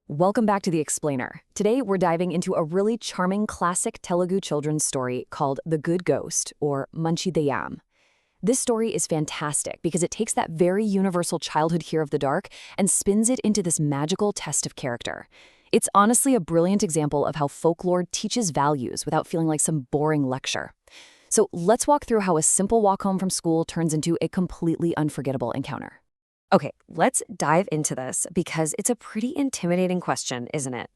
Welcome back to The Explainer. Today we're diving into a really charming classic Telugu children's story called The Good Ghost, or Manchi Deyyam. This story is fantastic because it takes that very universal childhood fear of the dark and spins it into this magical test of character. It's honestly a brilliant example of how folklore teaches values without feeling like some boring lecture. So let's walk through how a simple walk home from school turns into a completely unforgettable encounter. Okay, let's dive into this because it's a pretty intimidating question, isn't it?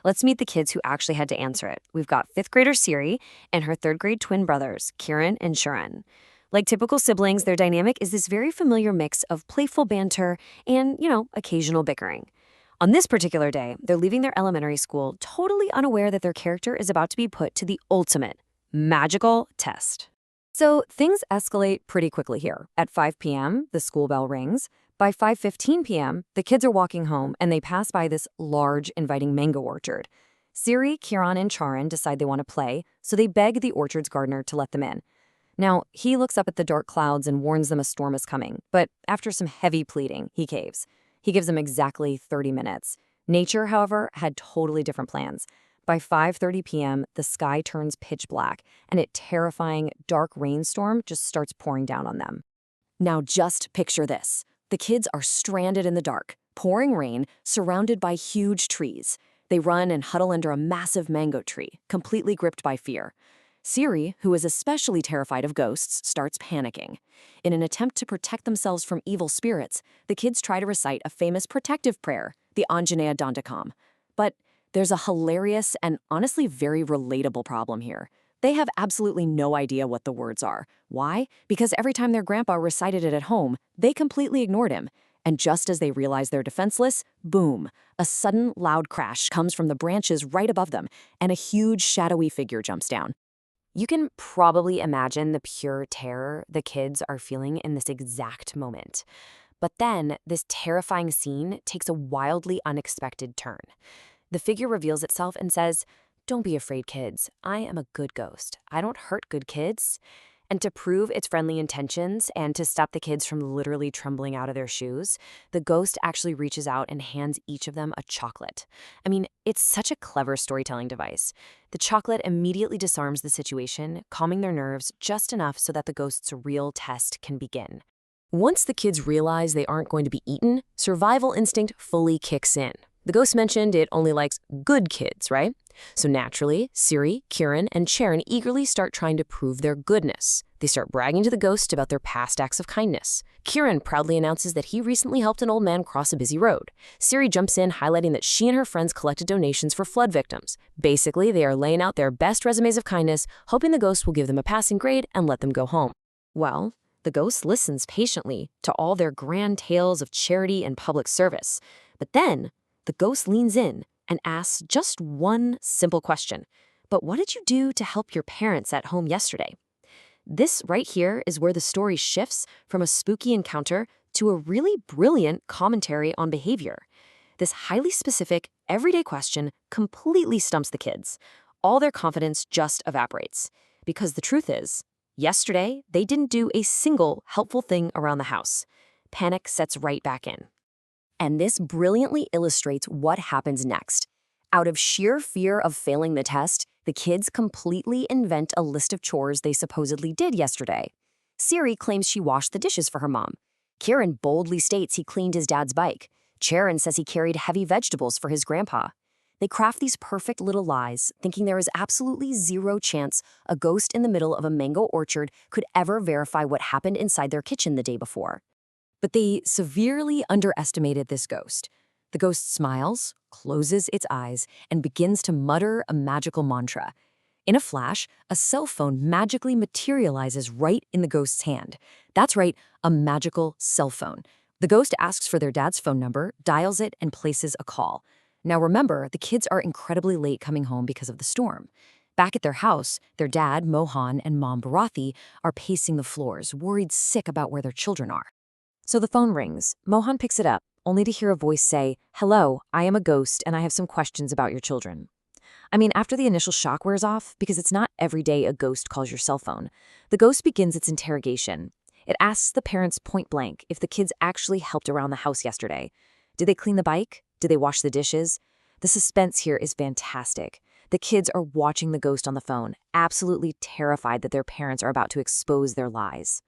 Let's meet the kids who actually had to answer it. We've got 5th grader Siri and her 3rd grade twin brothers, Kiran and Sharan. Like typical siblings, their dynamic is this very familiar mix of playful banter and, occasional bickering. On this particular day, they're leaving their elementary school totally unaware that their character is about to be put to the ultimate magical test. So things escalate pretty quickly here. At 5 p.m., the school bell rings. By 5:15 p.m., the kids are walking home and they pass by this large, inviting mango orchard. Siri, Kiran, and Charan decide they want to play, so they beg the orchard's gardener to let them in. Now, he looks up at the dark clouds and warns them a storm is coming, but after some heavy pleading, he caves. He gives them exactly 30 minutes. Nature, however, had totally different plans. By 5:30 p.m., the sky turns pitch black, and a terrifying, dark rainstorm just starts pouring down on them. Now just picture this. The kids are stranded in the dark, pouring rain, surrounded by huge trees. They run and huddle under a massive mango tree, completely gripped by fear. Siri, who is especially terrified of ghosts, starts panicking. In an attempt to protect themselves from evil spirits, the kids try to recite a famous protective prayer, the Anaya Dandakam. But there's a hilarious and honestly very relatable problem here. They have absolutely no idea what the words are. Why? Because every time their grandpa recited it at home, they completely ignored him. And just as they realize they're defenseless, boom, a sudden loud crash comes from the branches right above them, and a huge shadowy figure jumps down. You can probably imagine the pure terror the kids are feeling in this exact moment. But then, this terrifying scene takes a wildly unexpected turn. The figure reveals itself and says, "Don't be afraid, kids. I am a good ghost. I don't hurt good kids." And to prove its friendly intentions and to stop the kids from literally trembling out of their shoes, the ghost actually reaches out and hands each of them a chocolate. I mean, it's such a clever storytelling device. The chocolate immediately disarms the situation, calming their nerves just enough so that the ghost's real test can begin. Once the kids realize they aren't going to be eaten, survival instinct fully kicks in. The ghost mentioned it only likes good kids, right? So naturally, Siri, Kiran, and Sharan eagerly start trying to prove their goodness. They start bragging to the ghost about their past acts of kindness. Kiran proudly announces that he recently helped an old man cross a busy road. Siri jumps in, highlighting that she and her friends collected donations for flood victims. Basically, they are laying out their best resumes of kindness, hoping the ghost will give them a passing grade and let them go home. Well, the ghost listens patiently to all their grand tales of charity and public service. But then, the ghost leans in and asks just one simple question. "But what did you do to help your parents at home yesterday?" This right here is where the story shifts from a spooky encounter to a really brilliant commentary on behavior. This highly specific, everyday question completely stumps the kids. All their confidence just evaporates. Because the truth is, yesterday, they didn't do a single helpful thing around the house. Panic sets right back in. And this brilliantly illustrates what happens next. Out of sheer fear of failing the test, the kids completely invent a list of chores they supposedly did yesterday. Siri claims she washed the dishes for her mom. Kiran boldly states he cleaned his dad's bike. Charan says he carried heavy vegetables for his grandpa. They craft these perfect little lies, thinking there is absolutely zero chance a ghost in the middle of a mango orchard could ever verify what happened inside their kitchen the day before. But they severely underestimated this ghost. The ghost smiles, closes its eyes, and begins to mutter a magical mantra. In a flash, a cell phone magically materializes right in the ghost's hand. That's right, a magical cell phone. The ghost asks for their dad's phone number, dials it, and places a call. Now remember, the kids are incredibly late coming home because of the storm. Back at their house, their dad, Mohan, and mom, Bharathi, are pacing the floors, worried sick about where their children are. So the phone rings. Mohan picks it up, only to hear a voice say, "Hello, I am a ghost and I have some questions about your children." I mean, after the initial shock wears off, because it's not every day a ghost calls your cell phone, the ghost begins its interrogation. It asks the parents point blank if the kids actually helped around the house yesterday. Did they clean the bike? Did they wash the dishes? The suspense here is fantastic. The kids are watching the ghost on the phone, absolutely terrified that their parents are about to expose their lies.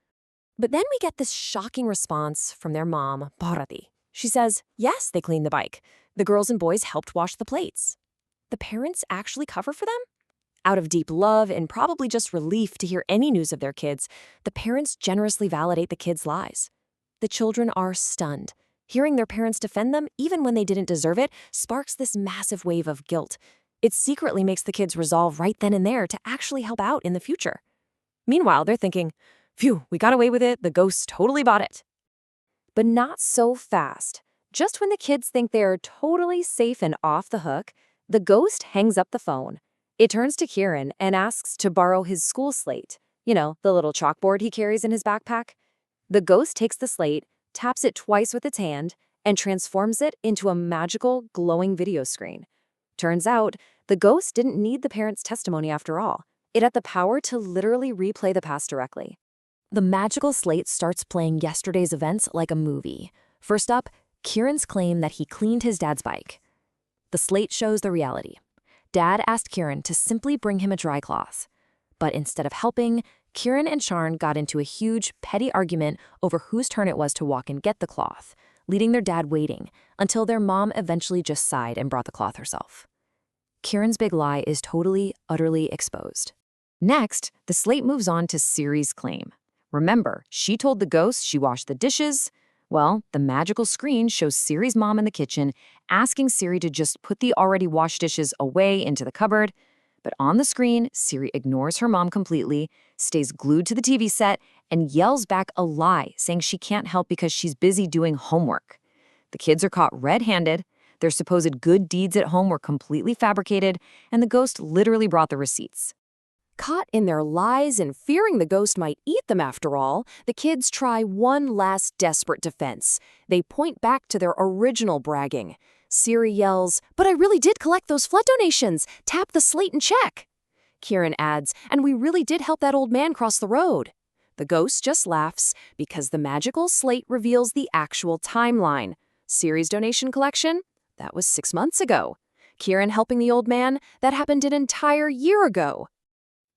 But then we get this shocking response from their mom, Bharati. She says, yes, they cleaned the bike. The girls and boys helped wash the plates. The parents actually cover for them? Out of deep love and probably just relief to hear any news of their kids, the parents generously validate the kids' lies. The children are stunned. Hearing their parents defend them, even when they didn't deserve it, sparks this massive wave of guilt. It secretly makes the kids resolve right then and there to actually help out in the future. Meanwhile, they're thinking, phew, we got away with it, the ghost totally bought it. But not so fast. Just when the kids think they're totally safe and off the hook, the ghost hangs up the phone. It turns to Kieran and asks to borrow his school slate. You know, the little chalkboard he carries in his backpack. The ghost takes the slate, taps it twice with its hand, and transforms it into a magical, glowing video screen. Turns out, the ghost didn't need the parents' testimony after all. It had the power to literally replay the past directly. The magical slate starts playing yesterday's events like a movie. First up, Kieran's claim that he cleaned his dad's bike. The slate shows the reality. Dad asked Kieran to simply bring him a dry cloth. But instead of helping, Kieran and Sharn got into a huge, petty argument over whose turn it was to walk and get the cloth, leaving their dad waiting until their mom eventually just sighed and brought the cloth herself. Kieran's big lie is totally, utterly exposed. Next, the slate moves on to Siri's claim. Remember, she told the ghost she washed the dishes. Well, the magical screen shows Siri's mom in the kitchen asking Siri to just put the already washed dishes away into the cupboard. But on the screen, Siri ignores her mom completely, stays glued to the TV set, and yells back a lie, saying she can't help because she's busy doing homework. The kids are caught red-handed, their supposed good deeds at home were completely fabricated, and the ghost literally brought the receipts. Caught in their lies and fearing the ghost might eat them after all, the kids try one last desperate defense. They point back to their original bragging. Siri yells, "But I really did collect those flood donations. Tap the slate and check." Kieran adds, "And we really did help that old man cross the road." The ghost just laughs because the magical slate reveals the actual timeline. Siri's donation collection? That was 6 months ago. Kieran helping the old man? That happened an entire year ago.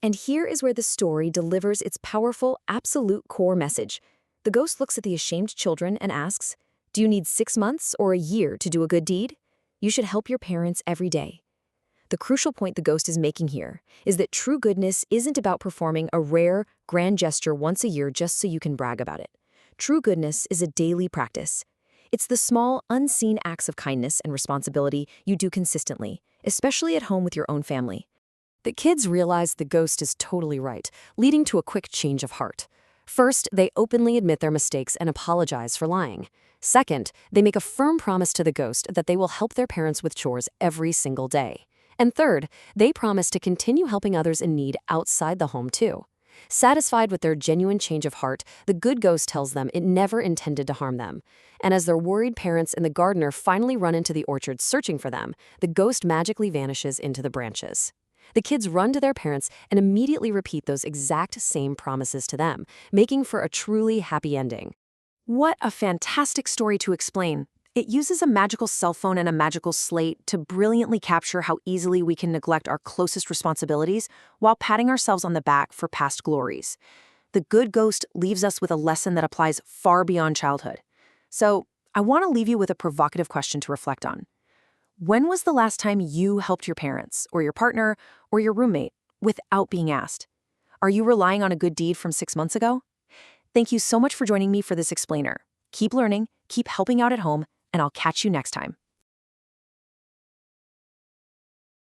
And here is where the story delivers its powerful, absolute core message. The ghost looks at the ashamed children and asks, do you need 6 months or a year to do a good deed? You should help your parents every day. The crucial point the ghost is making here is that true goodness isn't about performing a rare, grand gesture once a year just so you can brag about it. True goodness is a daily practice. It's the small, unseen acts of kindness and responsibility you do consistently, especially at home with your own family. The kids realize the ghost is totally right, leading to a quick change of heart. First, they openly admit their mistakes and apologize for lying. Second, they make a firm promise to the ghost that they will help their parents with chores every single day. And third, they promise to continue helping others in need outside the home too. Satisfied with their genuine change of heart, the good ghost tells them it never intended to harm them. And as their worried parents and the gardener finally run into the orchard searching for them, the ghost magically vanishes into the branches. The kids run to their parents and immediately repeat those exact same promises to them, making for a truly happy ending. What a fantastic story to explain. It uses a magical cell phone and a magical slate to brilliantly capture how easily we can neglect our closest responsibilities while patting ourselves on the back for past glories. The good ghost leaves us with a lesson that applies far beyond childhood. So, I want to leave you with a provocative question to reflect on. When was the last time you helped your parents, or your partner, or your roommate without being asked? Are you relying on a good deed from 6 months ago? Thank you so much for joining me for this explainer. Keep learning, keep helping out at home, and I'll catch you next time.